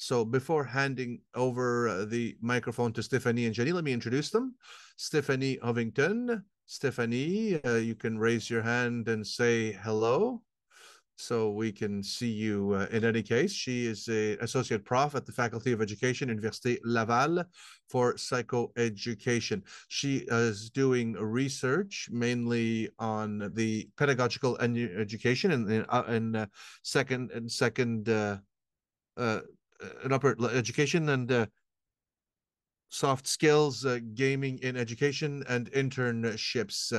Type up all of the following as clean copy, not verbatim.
So before handing over the microphone to Stephanie and Jenny, let me introduce them. Stephanie Hovington. Stephanie, you can raise your hand and say hello so we can see you. In any case, she is an associate prof at the Faculty of Education, Université Laval, for psychoeducation. She is doing research mainly on the pedagogical education in upper education and soft skills, gaming in education, and internships.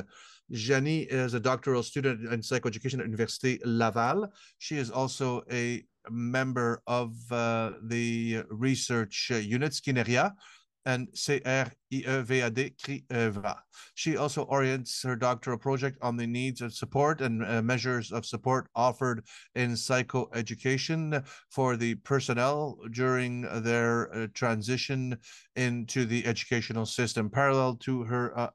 Jenny is a doctoral student in psychoeducation at Université Laval. She is also a member of the research unit Skineria and CRIEVAD CRIEVA. She also orients her doctoral project on the needs of support and measures of support offered in psychoeducation for the personnel during their transition into the educational system. Parallel to her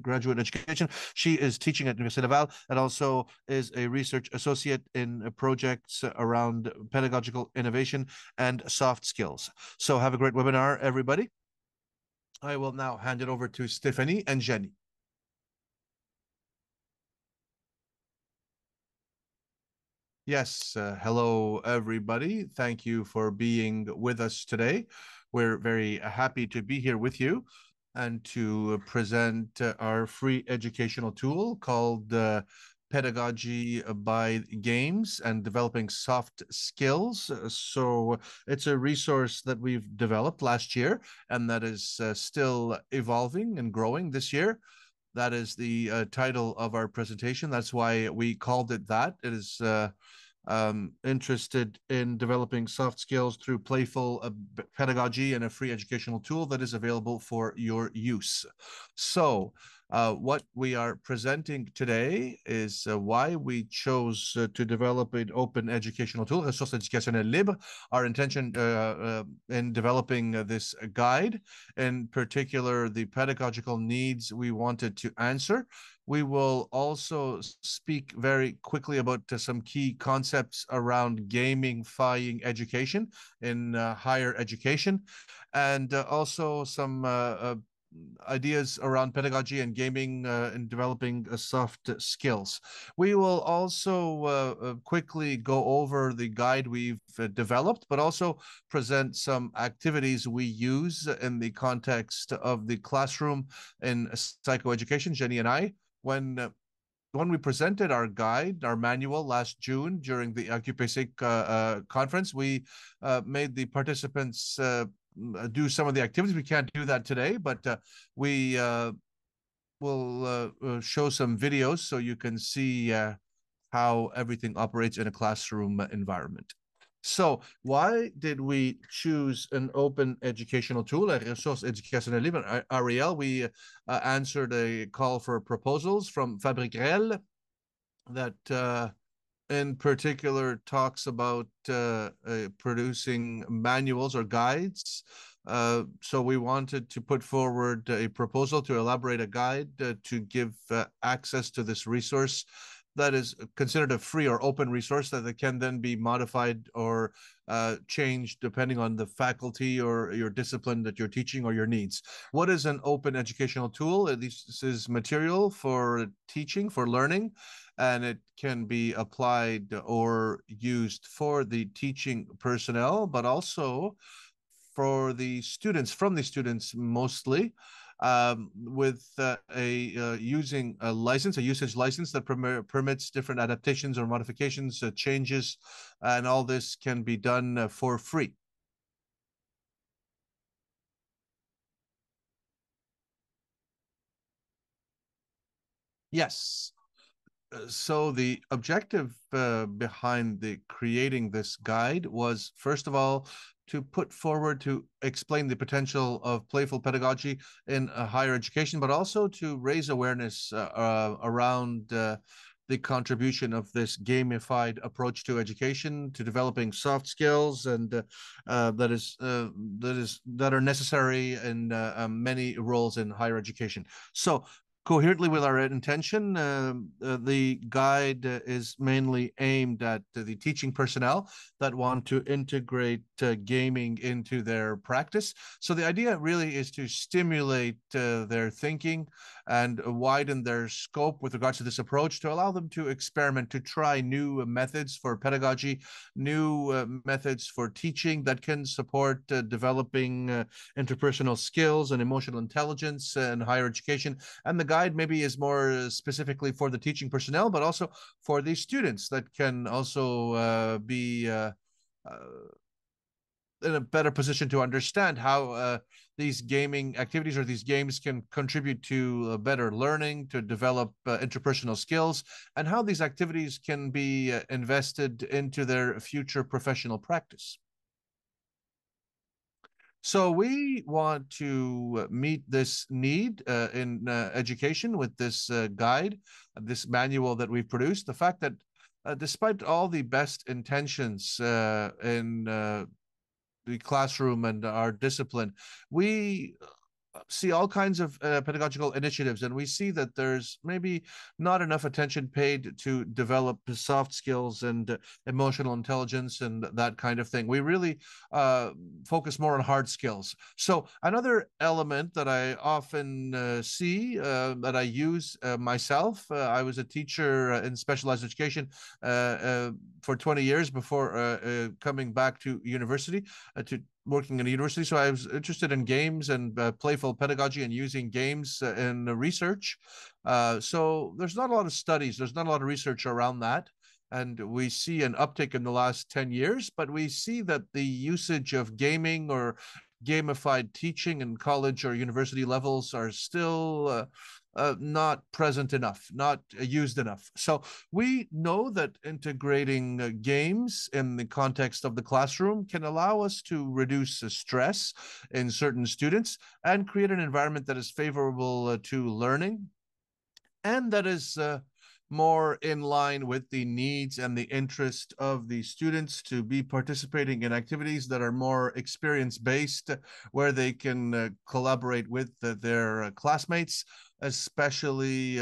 graduate education, she is teaching at Université Laval and also is a research associate in projects around pedagogical innovation and soft skills. So have a great webinar, everybody. I will now hand it over to Stephanie and Jenny. Yes, hello, everybody. Thank you for being with us today. We're very happy to be here with you and to present our free educational tool called Pedagogy by Games and Developing Soft Skills. So it's a resource that we've developed last year and that is still evolving and growing this year. That is the title of our presentation. That's why we called it that. It is interested in developing soft skills through playful pedagogy and a free educational tool that is available for your use. So what we are presenting today is why we chose to develop an open educational tool, Ressources éducationnelles libres. Our intention in developing this guide, in particular the pedagogical needs we wanted to answer. We will also speak very quickly about some key concepts around gamifying education in higher education, and also some ideas around pedagogy and gaming and developing soft skills. We will also quickly go over the guide we've developed, but also present some activities we use in the context of the classroom in psychoeducation, Jenny and I. When we presented our guide, our manual last June during the AccuPaySig conference, we made the participants do some of the activities. We can't do that today, but we will show some videos so you can see how everything operates in a classroom environment. So why did we choose an open educational tool, Ressources éducationnelles libres, REL? We answered a call for proposals from Fabrique Rel that in particular talks about producing manuals or guides. So we wanted to put forward a proposal to elaborate a guide to give access to this resource that is considered a free or open resource that can then be modified or changed depending on the faculty or your discipline that you're teaching or your needs. What is an open educational tool? This is material for teaching, for learning, and it can be applied or used for the teaching personnel, but also for the students, from the students mostly, with using a license, a usage license that permits different adaptations or modifications, changes, and all this can be done for free. Yes. So the objective behind creating this guide was, first of all, to put forward to explain the potential of playful pedagogy in higher education, but also to raise awareness around the contribution of this gamified approach to education, to developing soft skills, and that are necessary in many roles in higher education. So coherently with our intention. The guide is mainly aimed at the teaching personnel that want to integrate gaming into their practice. So the idea really is to stimulate their thinking and widen their scope with regards to this approach, to allow them to experiment, to try new methods for pedagogy, new methods for teaching that can support developing interpersonal skills and emotional intelligence in higher education. And the guide maybe is more specifically for the teaching personnel, but also for the students that can also be in a better position to understand how these gaming activities or these games can contribute to better learning, to develop interpersonal skills, and how these activities can be invested into their future professional practice. So we want to meet this need in education with this guide, this manual that we've produced. The fact that despite all the best intentions in the classroom and our discipline, we see all kinds of pedagogical initiatives, and we see that there's maybe not enough attention paid to develop soft skills and emotional intelligence and that kind of thing. We really focus more on hard skills. So another element that I often see that I use myself, I was a teacher in specialized education for 20 years before coming back to university to working in a university. So I was interested in games and playful pedagogy and using games in research. So there's not a lot of studies, there's not a lot of research around that. And we see an uptick in the last 10 years, but we see that the usage of gaming or gamified teaching in college or university levels are still not present enough, not used enough. So we know that integrating games in the context of the classroom can allow us to reduce stress in certain students and create an environment that is favorable to learning and that is more in line with the needs and the interest of the students to be participating in activities that are more experience-based, where they can collaborate with their classmates, especially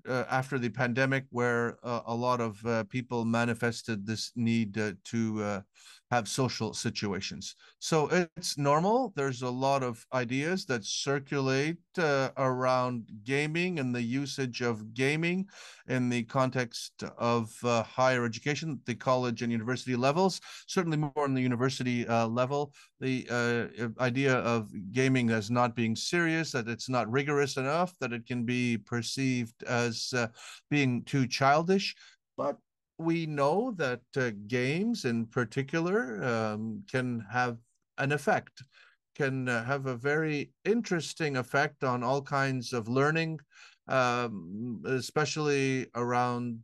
after the pandemic, where a lot of people manifested this need to have social situations. So it's normal. There's a lot of ideas that circulate around gaming and the usage of gaming in the context of higher education, the college and university levels, certainly more on the university level. The idea of gaming as not being serious, that it's not rigorous enough, that it can be perceived as being too childish. But we know that games in particular can have an effect, can have a very interesting effect on all kinds of learning, especially around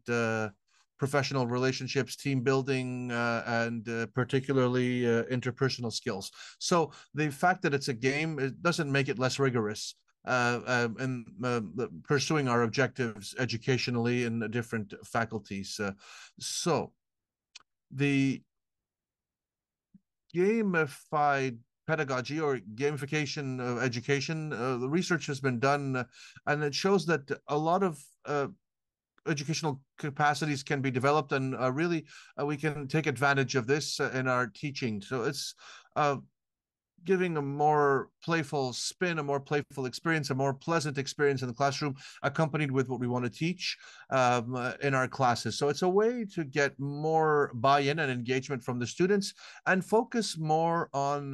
professional relationships, team building, and particularly interpersonal skills. So the fact that it's a game, it doesn't make it less rigorous and pursuing our objectives educationally in the different faculties. So the gamified pedagogy or gamification of education, the research has been done, and it shows that a lot of educational capacities can be developed, and really we can take advantage of this in our teaching. So it's giving a more playful spin, a more playful experience, a more pleasant experience in the classroom, accompanied with what we want to teach in our classes. So it's a way to get more buy-in and engagement from the students and focus more on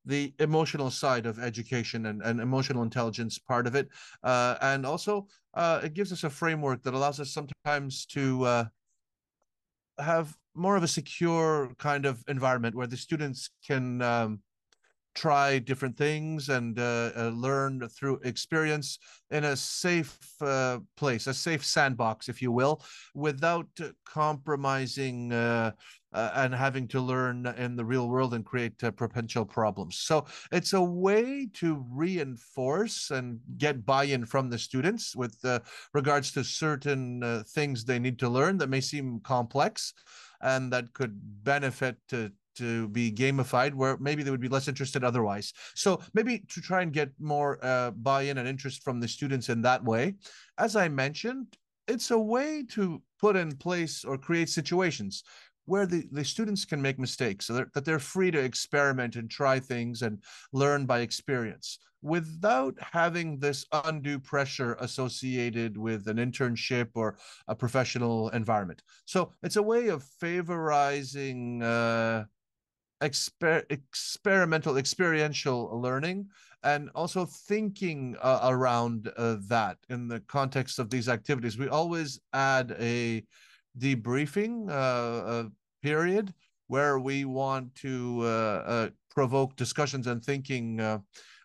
the emotional side of education and emotional intelligence part of it. And also, it gives us a framework that allows us sometimes to have more of a secure kind of environment where the students can try different things and learn through experience in a safe place, a safe sandbox, if you will, without compromising and having to learn in the real world and create potential problems. So it's a way to reinforce and get buy-in from the students with regards to certain things they need to learn that may seem complex and that could benefit to be gamified where maybe they would be less interested otherwise. So maybe to try and get more buy-in and interest from the students in that way. As I mentioned, it's a way to put in place or create situations where the students can make mistakes, so that they're free to experiment and try things and learn by experience without having this undue pressure associated with an internship or a professional environment. So it's a way of favorizing experimental, experiential learning, and also thinking around that in the context of these activities. We always add a debriefing period where we want to provoke discussions and thinking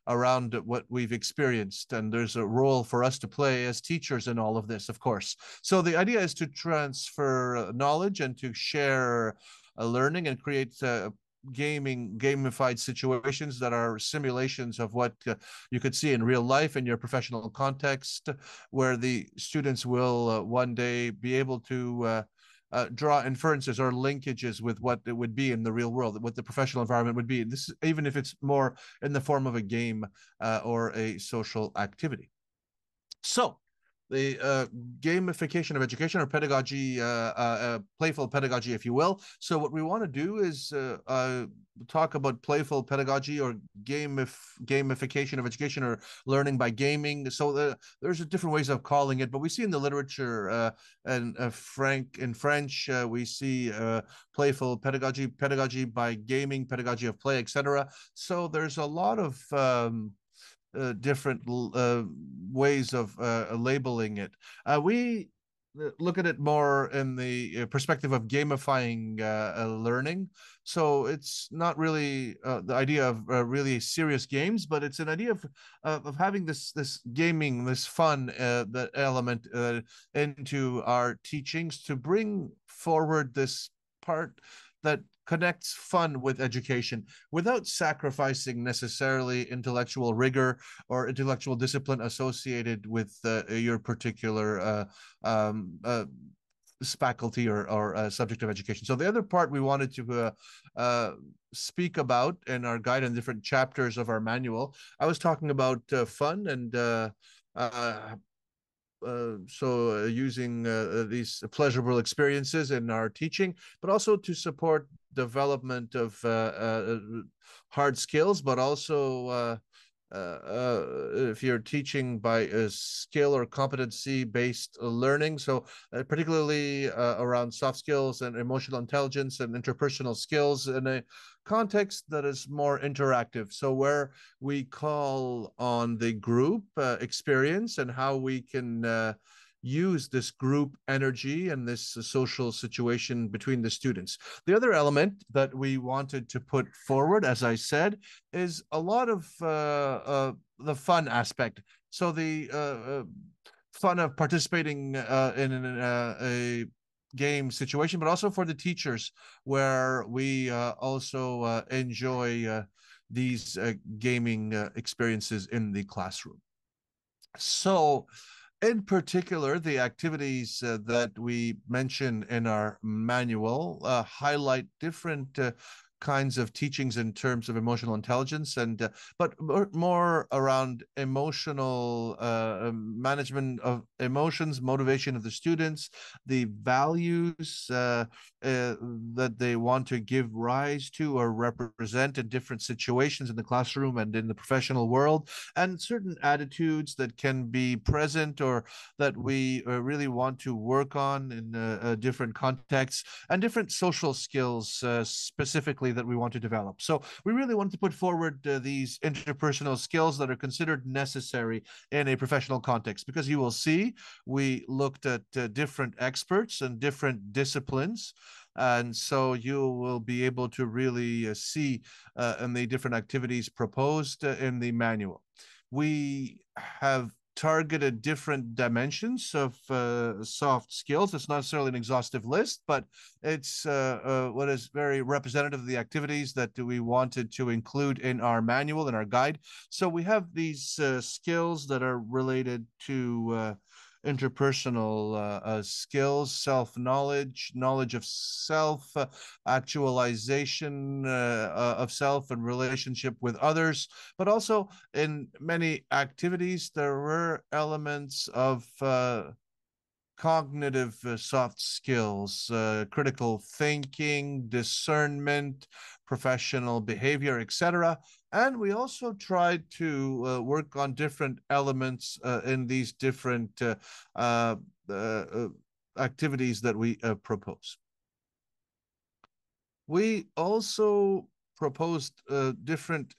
around what we've experienced. And there's a role for us to play as teachers in all of this, of course. So the idea is to transfer knowledge and to share learning and create gamified situations that are simulations of what you could see in real life in your professional context, where the students will one day be able to draw inferences or linkages with what it would be in the real world, what the professional environment would be. This, even if it's more in the form of a game or a social activity. So the gamification of education, or pedagogy, playful pedagogy, if you will. So what we want to do is talk about playful pedagogy or gamification of education, or learning by gaming. So there's different ways of calling it, but we see in the literature and in French, we see playful pedagogy, pedagogy by gaming, pedagogy of play, etc. So there's a lot of different ways of labeling it. We look at it more in the perspective of gamifying learning. So it's not really the idea of really serious games, but it's an idea of having this gaming, this fun that element into our teachings, to bring forward this part that connects fun with education without sacrificing necessarily intellectual rigor or intellectual discipline associated with your particular faculty or subject of education. So the other part we wanted to speak about in our guide and different chapters of our manual, I was talking about fun and using these pleasurable experiences in our teaching, but also to support development of hard skills, but also if you're teaching by a skill or competency based learning. So particularly around soft skills and emotional intelligence and interpersonal skills in a context that is more interactive. So where we call on the group experience and how we can use this group energy and this social situation between the students. The other element that we wanted to put forward, as I said, is a lot of the fun aspect. So the fun of participating in a game situation, but also for the teachers, where we also enjoy these gaming experiences in the classroom. So in particular, the activities that we mention in our manual highlight different kinds of teachings in terms of emotional intelligence, and but more around emotional management of emotions, motivation of the students, the values that they want to give rise to or represent in different situations in the classroom and in the professional world, and certain attitudes that can be present or that we really want to work on in different contexts, and different social skills specifically that we want to develop. So we really want to put forward these interpersonal skills that are considered necessary in a professional context, because you will see we looked at different experts and different disciplines. And so you will be able to really see in the different activities proposed in the manual. We have targeted different dimensions of soft skills. It's not necessarily an exhaustive list, but it's what is very representative of the activities that we wanted to include in our manual, in our guide. So we have these skills that are related to interpersonal skills, self-knowledge, knowledge of self, actualization of self and relationship with others. But also in many activities, there were elements of cognitive soft skills, critical thinking, discernment, professional behavior, etc. And we also tried to work on different elements in these different uh, uh, activities that we propose. We also proposed different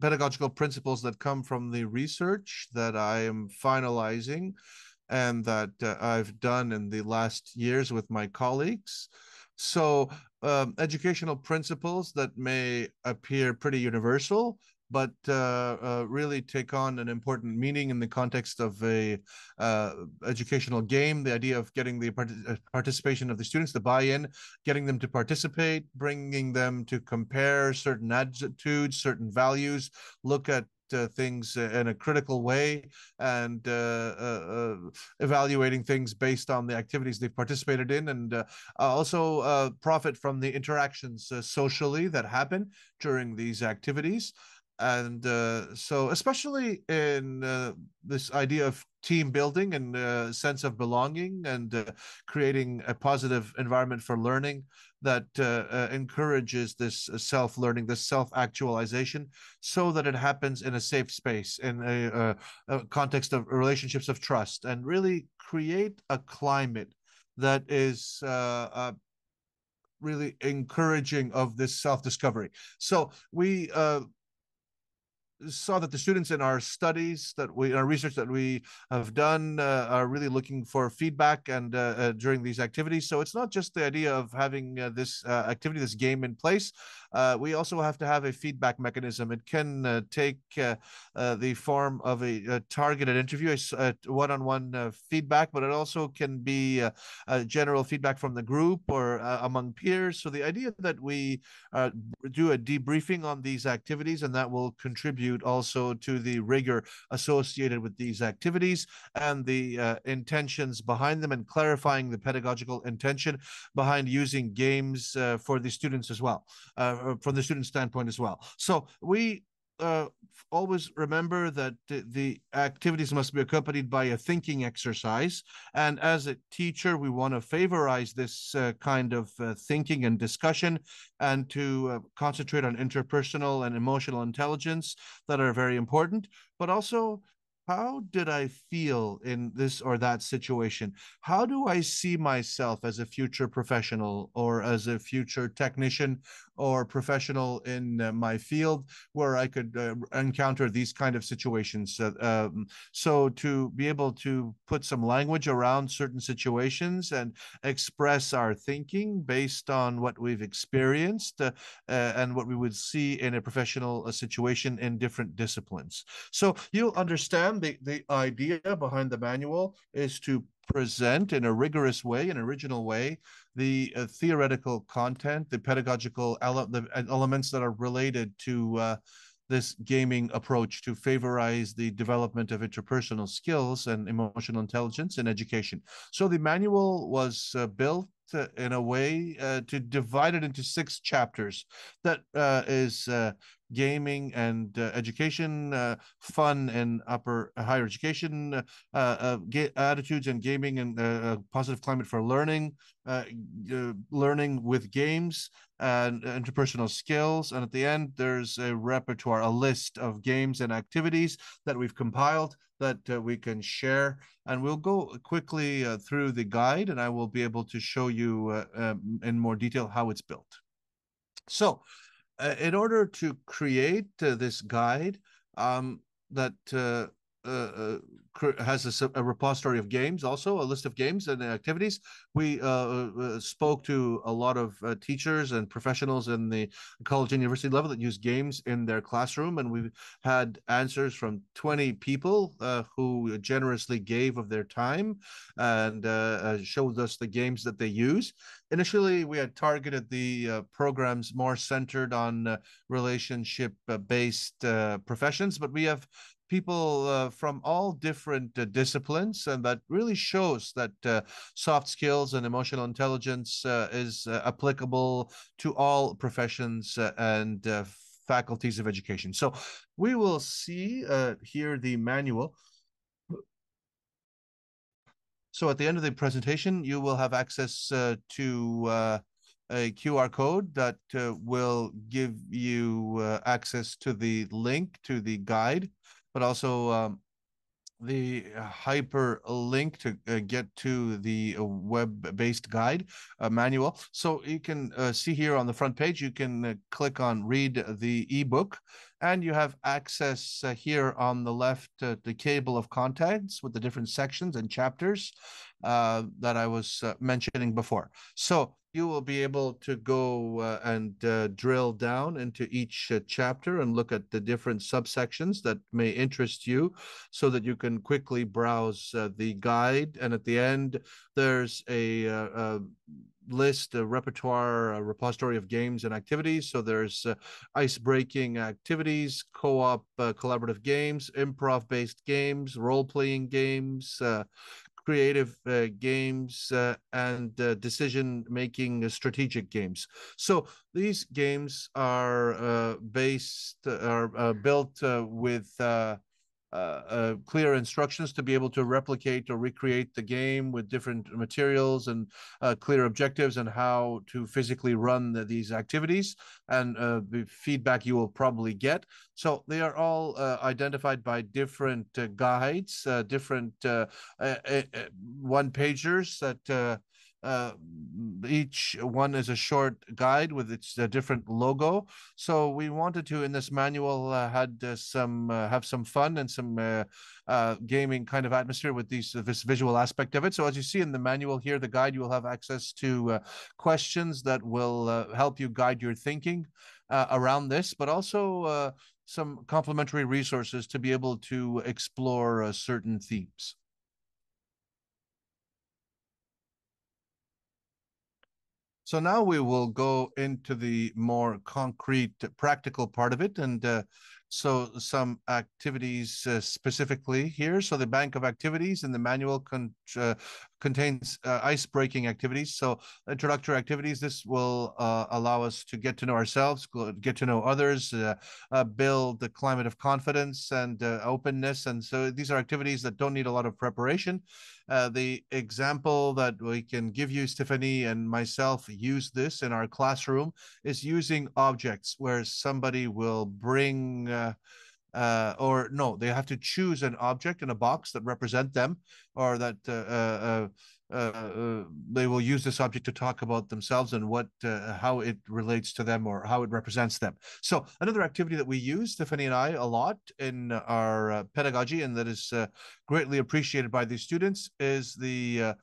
pedagogical principles that come from the research that I am finalizing and that I've done in the last years with my colleagues. So, educational principles that may appear pretty universal, but really take on an important meaning in the context of a educational game. The idea of getting the participation of the students, the buy-in, getting them to participate, bringing them to compare certain attitudes, certain values, look at things in a critical way, and evaluating things based on the activities they've participated in, and also profit from the interactions socially that happen during these activities. And so, especially in this idea of team building and sense of belonging and creating a positive environment for learning that encourages this self-learning, this self-actualization, so that it happens in a safe space, in a context of relationships of trust, and really create a climate that is really encouraging of this self-discovery. So we saw that the students in our studies that we, in our research that we have done, are really looking for feedback and during these activities. So it's not just the idea of having this activity, this game in place. We also have to have a feedback mechanism. It can take the form of a targeted interview, a one-on-one feedback, but it also can be a general feedback from the group or among peers. So the idea that we do a debriefing on these activities, and that will contribute also to the rigor associated with these activities and the intentions behind them, and clarifying the pedagogical intention behind using games for the students as well, from the student standpoint as well. So we always remember that the activities must be accompanied by a thinking exercise. And as a teacher, we want to favorize this kind of thinking and discussion, and to concentrate on interpersonal and emotional intelligence that are very important, but also how did I feel in this or that situation? How do I see myself as a future professional or as a future technician or professional in my field where I could encounter these kind of situations? So to be able to put some language around certain situations and express our thinking based on what we've experienced and what we would see in a professional situation in different disciplines. So you'll understand the idea behind the manual is to present in a rigorous way, an original way, the theoretical content, the pedagogical elements that are related to this gaming approach to favorize the development of interpersonal skills and emotional intelligence in education. So the manual was built in a way to divide it into 6 chapters. That is gaming and education, fun and higher education, attitudes and gaming, and a positive climate for learning, learning with games, and interpersonal skills. And at the end, there's a repertoire, a list of games and activities that we've compiled that we can share. And we'll go quickly through the guide, and I will be able to show you in more detail how it's built. So, in order to create this guide that has a repository of games, also a list of games and activities, we spoke to a lot of teachers and professionals in the college and university level that use games in their classroom, and we had answers from 20 people who generously gave of their time and showed us the games that they use. Initially, we had targeted the programs more centered on relationship-based professions, but we have people from all different disciplines, and that really shows that soft skills and emotional intelligence is applicable to all professions and faculties of education. So we will see here the manual. So at the end of the presentation, you will have access to a QR code that will give you access to the link to the guide, but also the hyperlink to get to the web-based guide manual. So you can see here on the front page, you can click on read the ebook, and you have access here on the left the table of contents with the different sections and chapters that I was mentioning before. So you will be able to go and drill down into each chapter and look at the different subsections that may interest you so that you can quickly browse the guide. And at the end, there's a list, a repertoire, a repository of games and activities. So there's ice-breaking activities, co-op collaborative games, improv-based games, role-playing games, creative games, and decision-making strategic games. So these games are built with clear instructions to be able to replicate or recreate the game with different materials and clear objectives and how to physically run these activities and the feedback you will probably get. So they are all identified by different guides, different one-pagers that each one is a short guide with its different logo. So we wanted to, in this manual, have some fun and some gaming kind of atmosphere with this visual aspect of it. So as you see in the manual here, the guide, you will have access to questions that will help you guide your thinking around this, but also some complementary resources to be able to explore certain themes. So now we will go into the more concrete, practical part of it. And so some activities specifically here. So the bank of activities in the manual contains ice-breaking activities. So introductory activities, this will allow us to get to know ourselves, get to know others, build the climate of confidence and openness. And so these are activities that don't need a lot of preparation. The example that we can give you, Stephanie and myself use this in our classroom, is using objects where somebody will bring or no, they have to choose an object in a box that represent them, or that they will use this object to talk about themselves and how it relates to them or how it represents them. So another activity that we use, Stephanie and I, a lot in our pedagogy, and that is greatly appreciated by the students, is the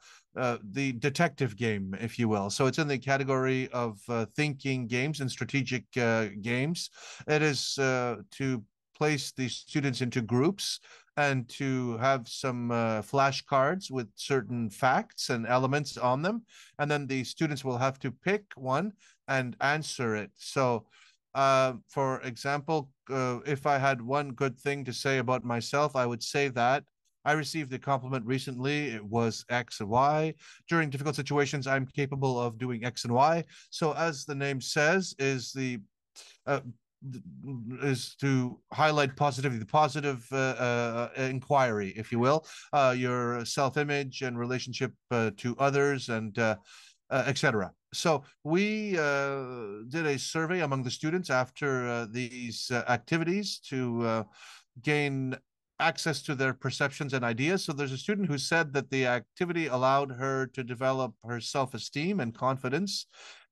detective game, if you will. So it's in the category of thinking games and strategic games. It is to place the students into groups and to have some flashcards with certain facts and elements on them. And then the students will have to pick one and answer it. So, for example, if I had one good thing to say about myself, I would say that I received a compliment recently. It was X and Y. During difficult situations, I'm capable of doing X and Y. So, as the name says, uh, is to highlight positivity, the positive inquiry, if you will, your self-image and relationship to others, and etc. So we did a survey among the students after these activities to gain access to their perceptions and ideas. So there's a student who said that the activity allowed her to develop her self-esteem and confidence,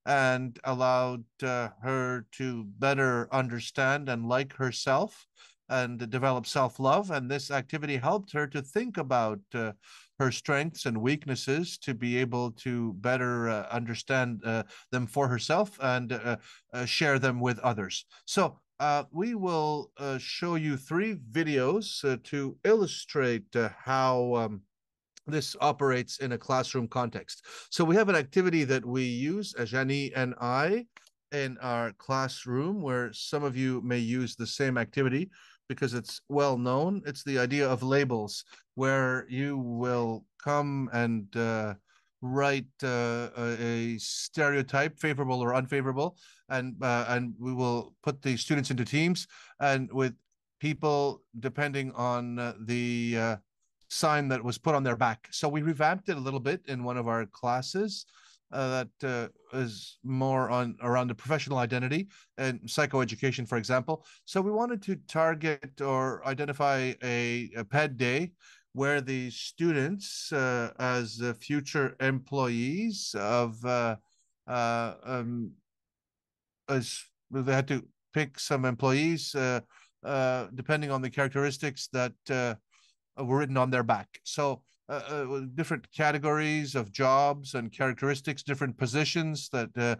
and allowed her to better understand and like herself and develop self-love. And this activity helped her to think about her strengths and weaknesses to be able to better understand them for herself and share them with others. So we will show you 3 videos to illustrate how this operates in a classroom context. So we have an activity that we use, Ajani and I, in our classroom, where some of you may use the same activity. because it's well known. It's the idea of labels, where you will come and write a stereotype, favorable or unfavorable, and we will put the students into teams, and with people depending on the sign that was put on their back. So we revamped it a little bit in one of our classes that is more on around the professional identity and psychoeducation, for example. So we wanted to target or identify a PED day where the students, as future employees of, as they had to pick some employees depending on the characteristics that were written on their back. So different categories of jobs and characteristics, different positions that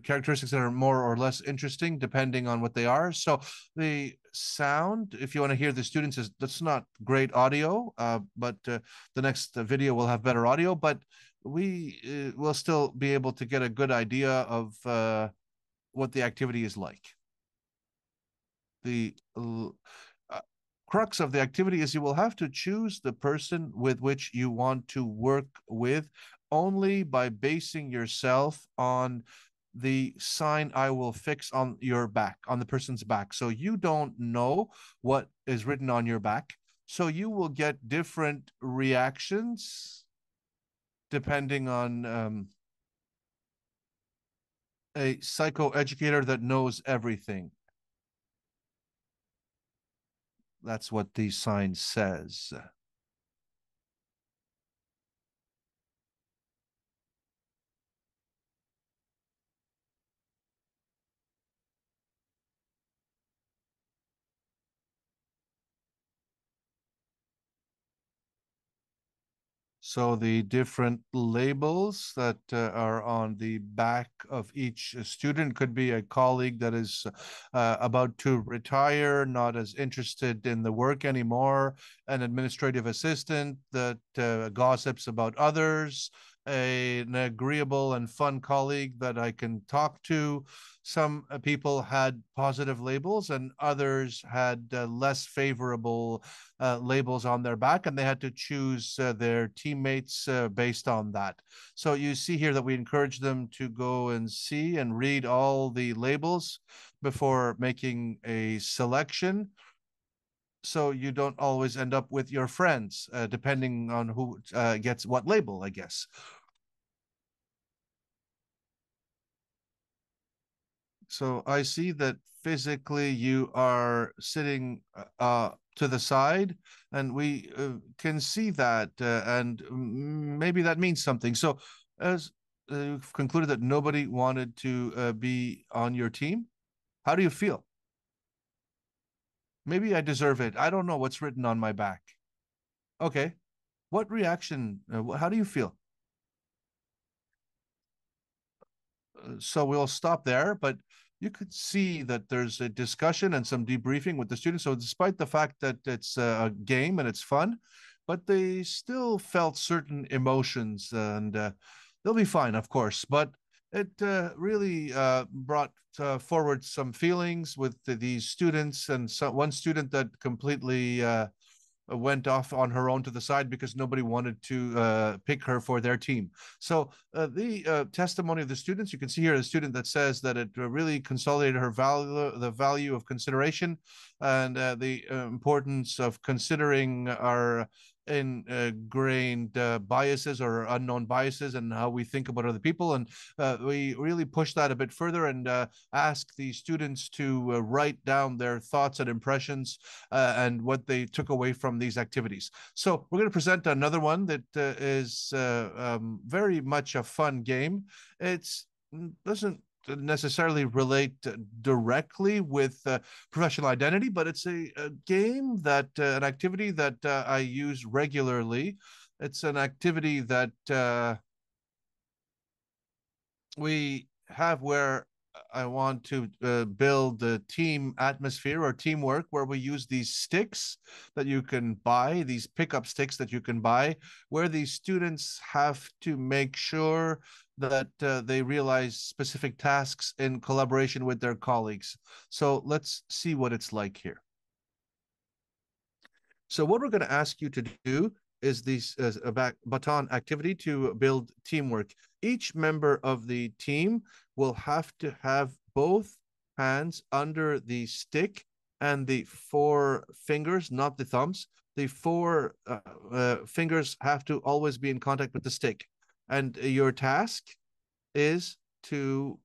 characteristics that are more or less interesting depending on what they are. So the sound, if you want to hear the students, is that's not great audio, but the next video will have better audio. But we will still be able to get a good idea of what the activity is like. The crux of the activity is you will have to choose the person with which you want to work with only by basing yourself on the sign I will fix on your back, on the person's back. So you don't know what is written on your back. So you will get different reactions depending on a psychoeducator that knows everything. That's what the sign says. So the different labels that are on the back of each student could be a colleague that is about to retire, not as interested in the work anymore, an administrative assistant that gossips about others, an agreeable and fun colleague that I can talk to. Some people had positive labels and others had less favorable labels on their back, and they had to choose their teammates based on that. So you see here that we encourage them to go and see and read all the labels before making a selection. So you don't always end up with your friends, depending on who gets what label, I guess. So I see that physically you are sitting to the side, and we can see that, and maybe that means something. So, as you've concluded that nobody wanted to be on your team, how do you feel? Maybe I deserve it. I don't know what's written on my back. Okay. What reaction? How do you feel? So we'll stop there, but you could see that there's a discussion and some debriefing with the students. So despite the fact that it's a game and it's fun, but they still felt certain emotions, and they'll be fine, of course. But it really brought forward some feelings with these students, and so one student that completely went off on her own to the side because nobody wanted to pick her for their team. So the testimony of the students, you can see here a student that says that it really consolidated her value, the value of consideration, and the importance of considering our ingrained biases or unknown biases and how we think about other people. And we really push that a bit further and ask the students to write down their thoughts and impressions and what they took away from these activities. So we're going to present another one that is very much a fun game. It's doesn't necessarily relate directly with professional identity, but it's a game that an activity that I use regularly. It's an activity that we have where I want to build a team atmosphere or teamwork where we use these sticks that you can buy, these pickup sticks that you can buy, where these students have to make sure that they realize specific tasks in collaboration with their colleagues. So let's see what it's like here. So what we're going to ask you to do is this a baton activity to build teamwork. Each member of the team will have to have both hands under the stick and the four fingers, not the thumbs. The four fingers have to always be in contact with the stick. And your task is to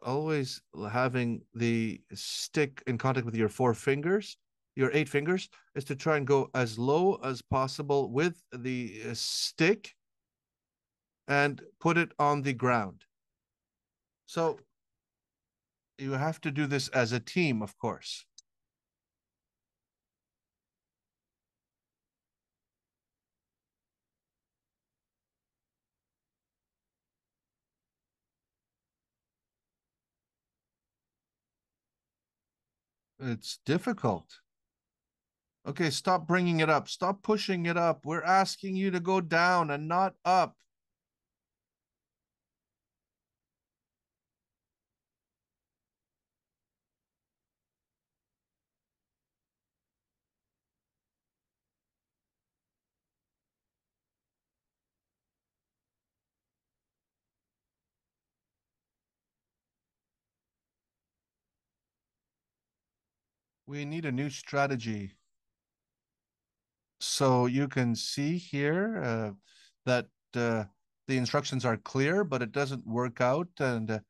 always having the stick in contact with your four fingers, your eight fingers, is to try and go as low as possible with the stick and put it on the ground. So you have to do this as a team, of course. It's difficult. Okay, stop bringing it up. Stop pushing it up. We're asking you to go down and not up. We need a new strategy. So you can see here that the instructions are clear, but it doesn't work out. And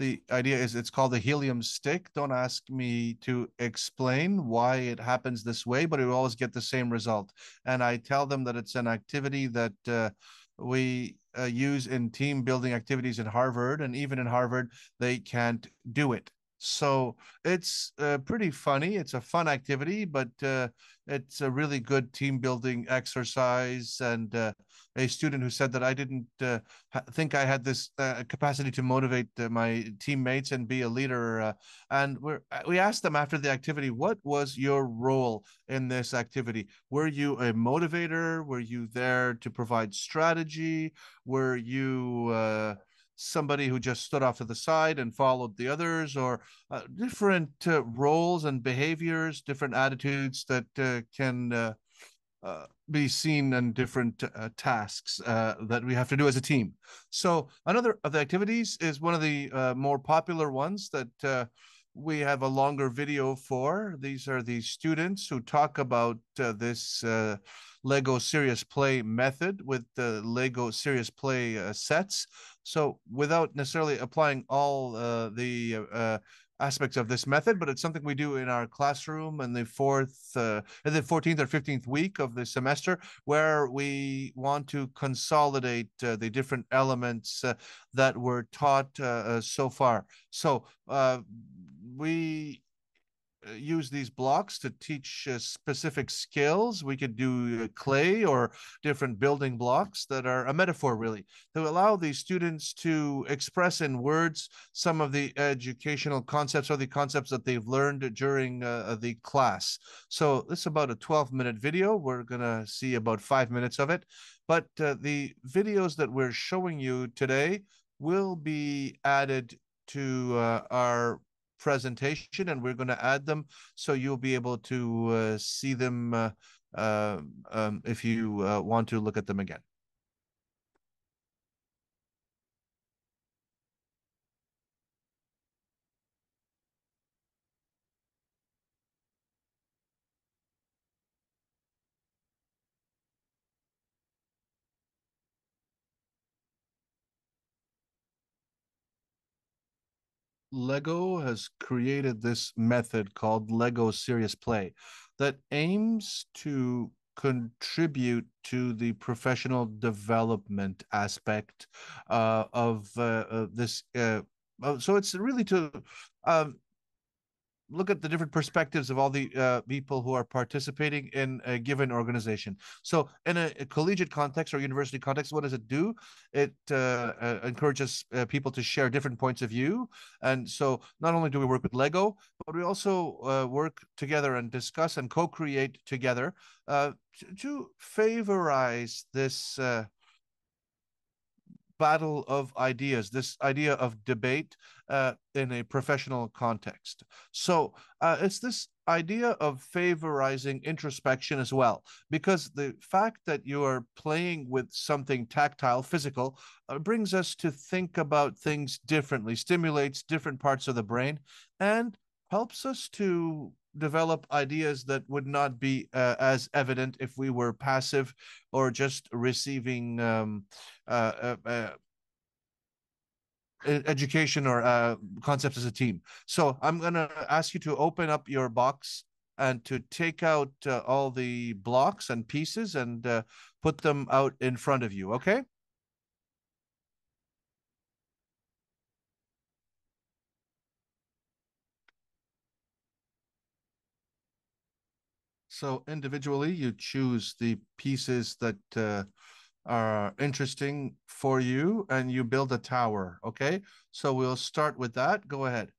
the idea is it's called the helium stick. Don't ask me to explain why it happens this way, but it will always get the same result. And I tell them that it's an activity that we use in team building activities in Harvard. And even in Harvard, they can't do it. So it's pretty funny. It's a fun activity, but it's a really good team building exercise. And a student who said that I didn't think I had this capacity to motivate my teammates and be a leader. And we asked them after the activity, what was your role in this activity? Were you a motivator? Were you there to provide strategy? Were you somebody who just stood off to the side and followed the others, or different roles and behaviors, different attitudes that can be seen in different tasks that we have to do as a team. So another of the activities is one of the more popular ones that we have a longer video for. These are the students who talk about this Lego Serious Play method with the Lego Serious Play sets. So without necessarily applying all the aspects of this method, but it's something we do in our classroom in the 14th or 15th week of the semester, where we want to consolidate the different elements that were taught so far. So we use these blocks to teach specific skills. We could do clay or different building blocks that are a metaphor, really, to allow the students to express in words some of the educational concepts or the concepts that they've learned during the class. So this is about a 12-minute video. We're going to see about 5 minutes of it. But the videos that we're showing you today will be added to our presentation, and we're going to add them so you'll be able to see them if you want to look at them again. Lego has created this method called Lego Serious Play that aims to contribute to the professional development aspect of this. So it's really to um, look at the different perspectives of all the people who are participating in a given organization. So, in a collegiate context or university context, what does it do? It encourages people to share different points of view. And so, not only do we work with Lego, but we also work together and discuss and co-create together to favorize this battle of ideas, this idea of debate in a professional context. So it's this idea of favorizing introspection as well, because the fact that you are playing with something tactile, physical, brings us to think about things differently, stimulates different parts of the brain, and helps us to develop ideas that would not be as evident if we were passive or just receiving uh, uh, uh, education or concepts as a team. So I'm going to ask you to open up your box and to take out all the blocks and pieces and put them out in front of you. Okay. So individually, you choose the pieces that are interesting for you and you build a tower. Okay. So we'll start with that. Go ahead.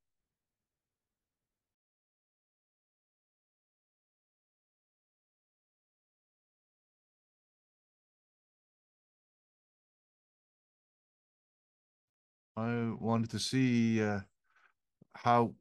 I wanted to see how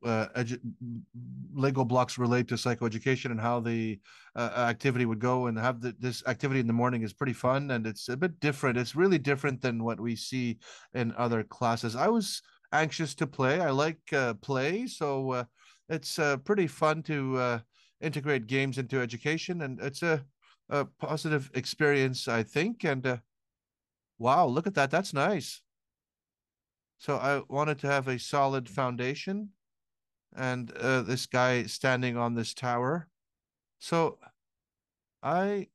Lego blocks relate to psychoeducation and how the activity would go, and have this activity in the morning is pretty fun and it's a bit different. It's really different than what we see in other classes. I was anxious to play. I like play, so it's pretty fun to integrate games into education, and it's a positive experience, I think. And wow, look at that. That's nice. So I wanted to have a solid foundation and this guy standing on this tower. So I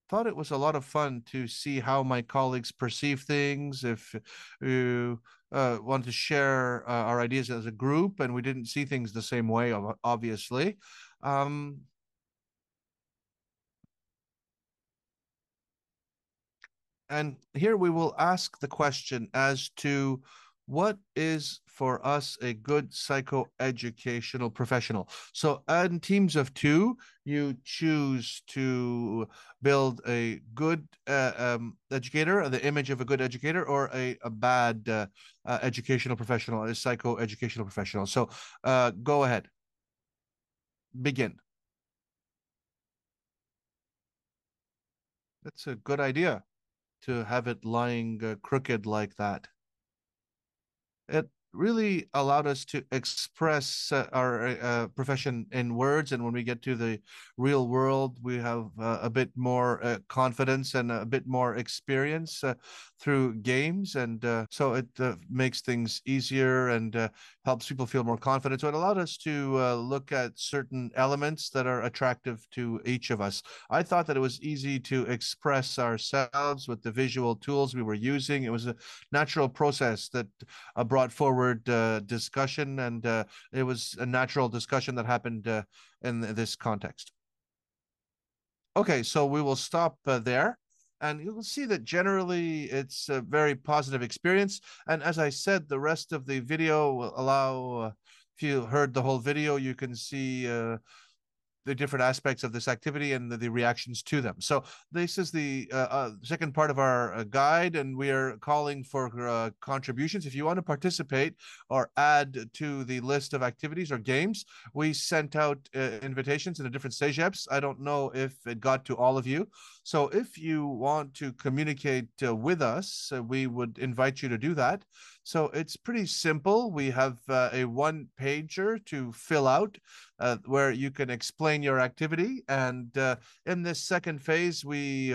thought it was a lot of fun to see how my colleagues perceive things. If you want to share our ideas as a group, and we didn't see things the same way, obviously. Um, And here we will ask the question as to what is for us a good psychoeducational professional. So, in teams of two, you choose to build a good educator, the image of a good educator, or a bad educational professional, a psychoeducational professional. So, go ahead, begin. That's a good idea to have it lying crooked like that. It really allowed us to express our profession in words. And when we get to the real world, we have a bit more confidence and a bit more experience through games. And so it makes things easier and helps people feel more confident. So it allowed us to look at certain elements that are attractive to each of us. I thought that it was easy to express ourselves with the visual tools we were using. It was a natural process that brought forward discussion, and it was a natural discussion that happened in this context. Okay, so we will stop there. And you'll see that generally it's a very positive experience. And as I said, the rest of the video will allow, if you heard the whole video, you can see the different aspects of this activity and the reactions to them. So this is the second part of our guide, and we are calling for contributions. If you want to participate or add to the list of activities or games, we sent out invitations in the different CEGEPs. I don't know if it got to all of you. So if you want to communicate with us, we would invite you to do that. So it's pretty simple. We have a one pager to fill out where you can explain your activity. And in this second phase, we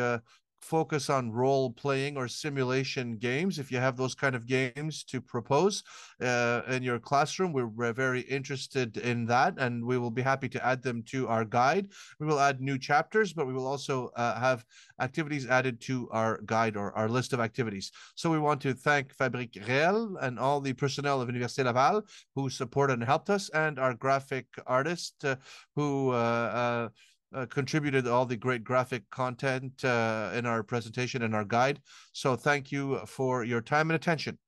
focus on role playing or simulation games. If you have those kind of games to propose in your classroom, we're very interested in that, and we will be happy to add them to our guide. We will add new chapters, but we will also have activities added to our guide or our list of activities. So we want to thank Fabrique Réel and all the personnel of Université Laval who supported and helped us, and our graphic artist who contributed all the great graphic content in our presentation and our guide. So thank you for your time and attention.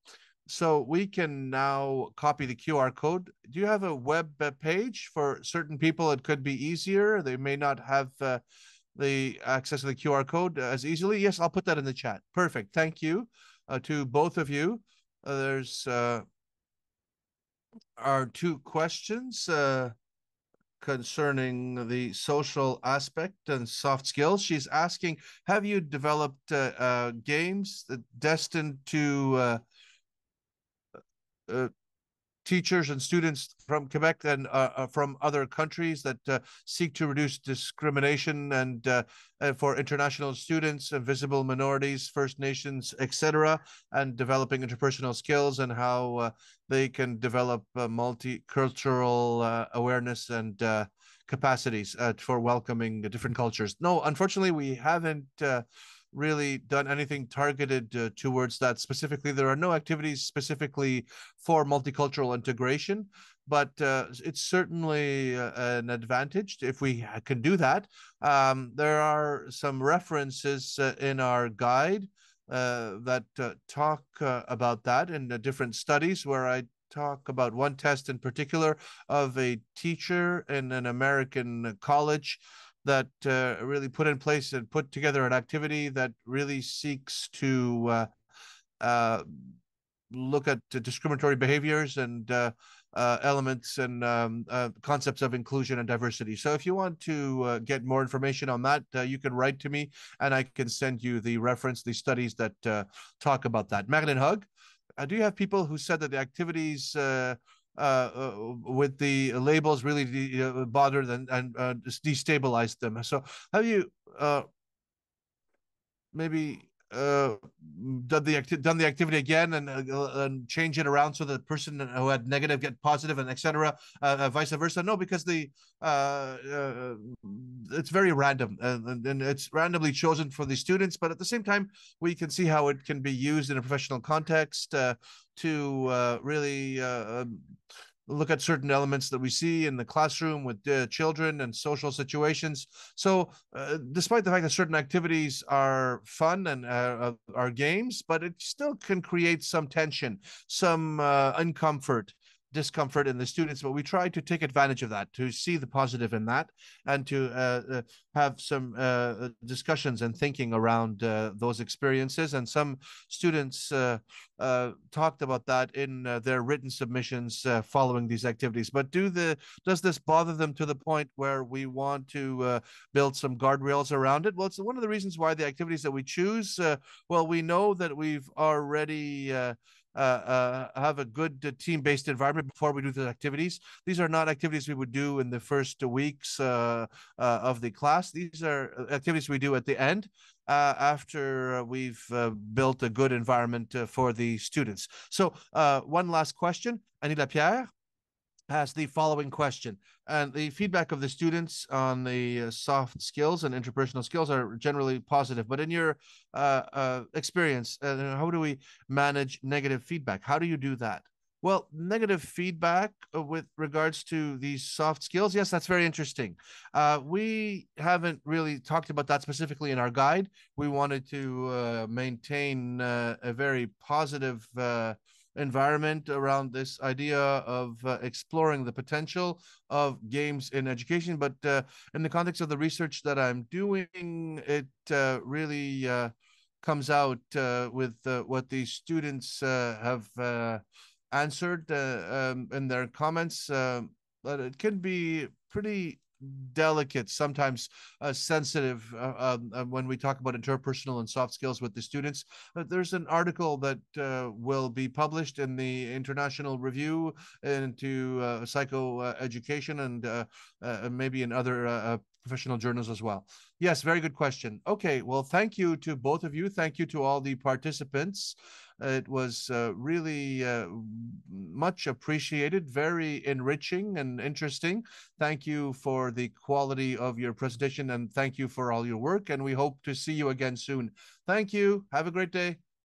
So we can now copy the QR code. Do you have a web page? For certain people, it could be easier. They may not have the access to the QR code as easily. Yes, I'll put that in the chat. Perfect. Thank you to both of you. There's our two questions concerning the social aspect and soft skills. She's asking, have you developed games destined to teachers and students from Quebec and from other countries that seek to reduce discrimination and for international students, visible minorities, First Nations, etc., and developing interpersonal skills and how they can develop multicultural awareness and capacities for welcoming different cultures. No, unfortunately, we haven't really done anything targeted towards that specifically. There are no activities specifically for multicultural integration, but it's certainly an advantage if we can do that. There are some references in our guide that talk about that in different studies, where I talk about one test in particular of a teacher in an American college that really put in place and put together an activity that really seeks to look at discriminatory behaviors and elements and concepts of inclusion and diversity. So if you want to get more information on that, you can write to me and I can send you the reference, the studies that talk about that. Marilyn Hug, do you have people who said that the activities with the labels really bothered and destabilized them? So have you maybe done the activity again and change it around so the person who had negative get positive and etc. Vice versa? No, because it's very random and it's randomly chosen for the students. But at the same time, we can see how it can be used in a professional context to really look at certain elements that we see in the classroom with children and social situations. So despite the fact that certain activities are fun and are games, but it still can create some tension, some discomfort in the students, but we try to take advantage of that, to see the positive in that, and to have some discussions and thinking around those experiences. And some students talked about that in their written submissions following these activities. But does this bother them to the point where we want to build some guardrails around it? Well, it's one of the reasons why the activities that we choose, well, we know that we've already have a good team-based environment before we do the activities. These are not activities we would do in the first weeks of the class. These are activities we do at the end after we've built a good environment for the students. So one last question. Annie Lapierre has the following question. And the feedback of the students on the soft skills and interpersonal skills are generally positive. But in your experience, how do we manage negative feedback? How do you do that? Well, negative feedback with regards to these soft skills, yes, that's very interesting. We haven't really talked about that specifically in our guide. We wanted to maintain a very positive environment around this idea of exploring the potential of games in education. But in the context of the research that I'm doing, it really comes out with what the students have answered in their comments, that it can be pretty delicate, sometimes sensitive when we talk about interpersonal and soft skills with the students. There's an article that will be published in the International Review into Psychoeducation and maybe in other professional journals as well? Yes, very good question. Okay, well, thank you to both of you. Thank you to all the participants. It was really much appreciated, very enriching and interesting. Thank you for the quality of your presentation, and thank you for all your work. And we hope to see you again soon. Thank you. Have a great day.